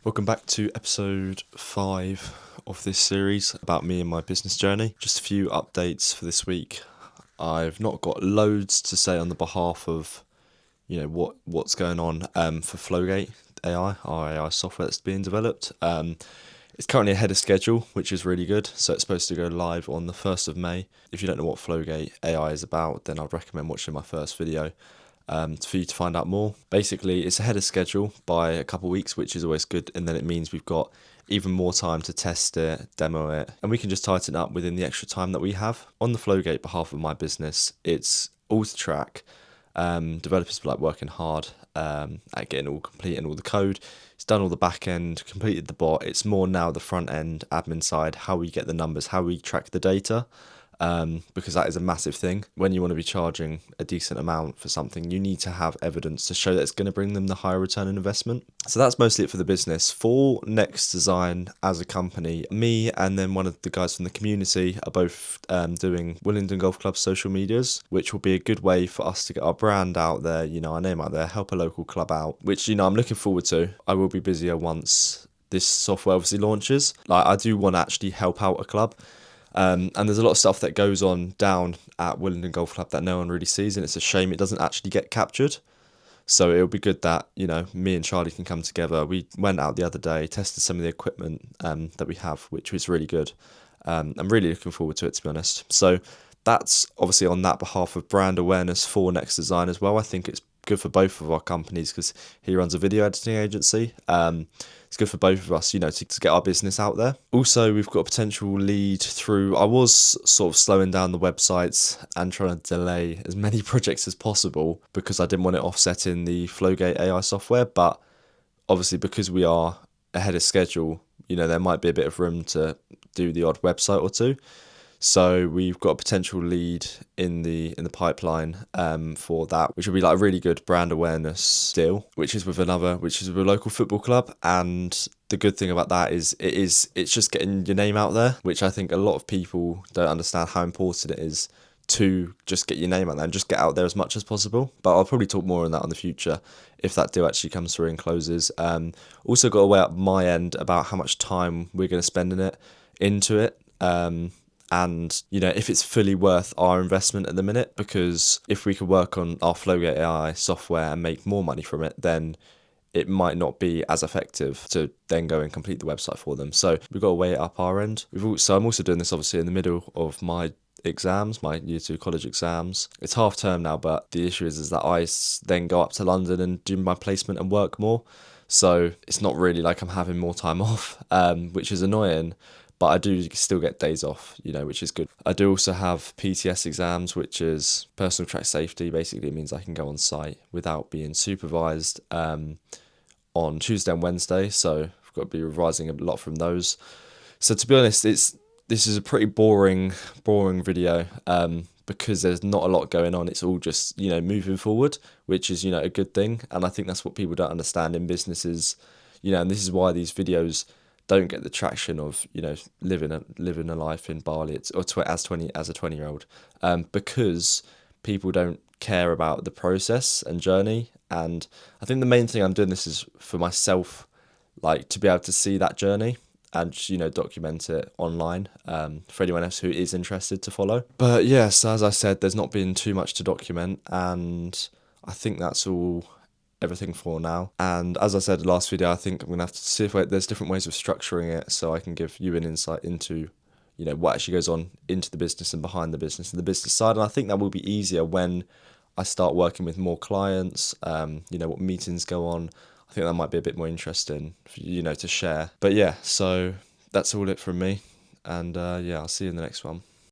Welcome back to episode 5 of this series about me and my business journey. Just a few updates for this week. I've not got loads to say on the behalf of, what's going on for Flowgate AI, our AI software that's being developed. It's currently ahead of schedule, which is really good. So it's supposed to go live on the 1st of May. If you don't know what Flowgate AI is about, then I'd recommend watching my first video for you to find out more. Basically, it's ahead of schedule by a couple of weeks, which is always good. And then it means we've got even more time to test it, demo it, and we can just tighten up within the extra time that we have. On the Flowgate behalf of my business, it's all to track. Developers are working hard at getting all complete and all the code. It's done all the back end, completed the bot. It's more now the front end admin side, how we get the numbers, how we track the data. Because that is a massive thing. When you want to be charging a decent amount for something, you need to have evidence to show that it's going to bring them the higher return on investment. So that's mostly it for the business. For Next Design as a company, me and then one of the guys from the community are both doing Willingdon Golf Club social medias, which will be a good way for us to get our brand out there, our name out there, help a local club out, which, I'm looking forward to. I will be busier once this software obviously launches. I do want to actually help out a club. And there's a lot of stuff that goes on down at Willingdon Golf Club that no one really sees, and it's a shame it doesn't actually get captured. So it'll be good that, me and Charlie can come together. We went out the other day, tested some of the equipment that we have, which was really good. I'm really looking forward to it, to be honest. So that's obviously on that behalf of brand awareness for Next Design as well. I think it's good for both of our companies because he runs a video editing agency. It's good for both of us, to get our business out there. Also, we've got a potential lead through. I was sort of slowing down the websites and trying to delay as many projects as possible because I didn't want it offsetting the Flowgate AI software. But obviously, because we are ahead of schedule, there might be a bit of room to do the odd website or two. So we've got a potential lead in the pipeline for that, which will be a really good brand awareness deal, which is with a local football club. And the good thing about that is it's just getting your name out there, which I think a lot of people don't understand how important it is to just get your name out there and just get out there as much as possible. But I'll probably talk more on that in the future if that deal actually comes through and closes. Also got to weigh up my end about how much time we're going to spend into it. And, if it's fully worth our investment at the minute, because if we could work on our Flowgate AI software and make more money from it, then it might not be as effective to then go and complete the website for them. So we've got to weigh it up our end. I'm also doing this obviously in the middle of my exams, my year 2 college exams. It's half term now, but the issue is that I then go up to London and do my placement and work more. So it's not really like I'm having more time off, which is annoying. But I do still get days off, which is good. I do also have PTS exams, which is personal track safety. Basically, it means I can go on site without being supervised on Tuesday and Wednesday. So I've got to be revising a lot from those. So to be honest, this is a pretty boring video because there's not a lot going on. It's all just, moving forward, which is, a good thing. And I think that's what people don't understand in businesses, and this is why these videos don't get the traction of living a life in Bali as a 20-year-old because people don't care about the process and journey. And I think the main thing I'm doing this is for myself, to be able to see that journey and document it online for anyone else who is interested to follow. But yes, as I said, there's not been too much to document, and I think that's everything for now. And as I said in the last video, I think I'm gonna have to see if there's different ways of structuring it so I can give you an insight into what actually goes on into the business and behind the business and the business side. And I think that will be easier when I start working with more clients, what meetings go on. I think that might be a bit more interesting for to share. But yeah, so that's all it from me, and I'll see you in the next one.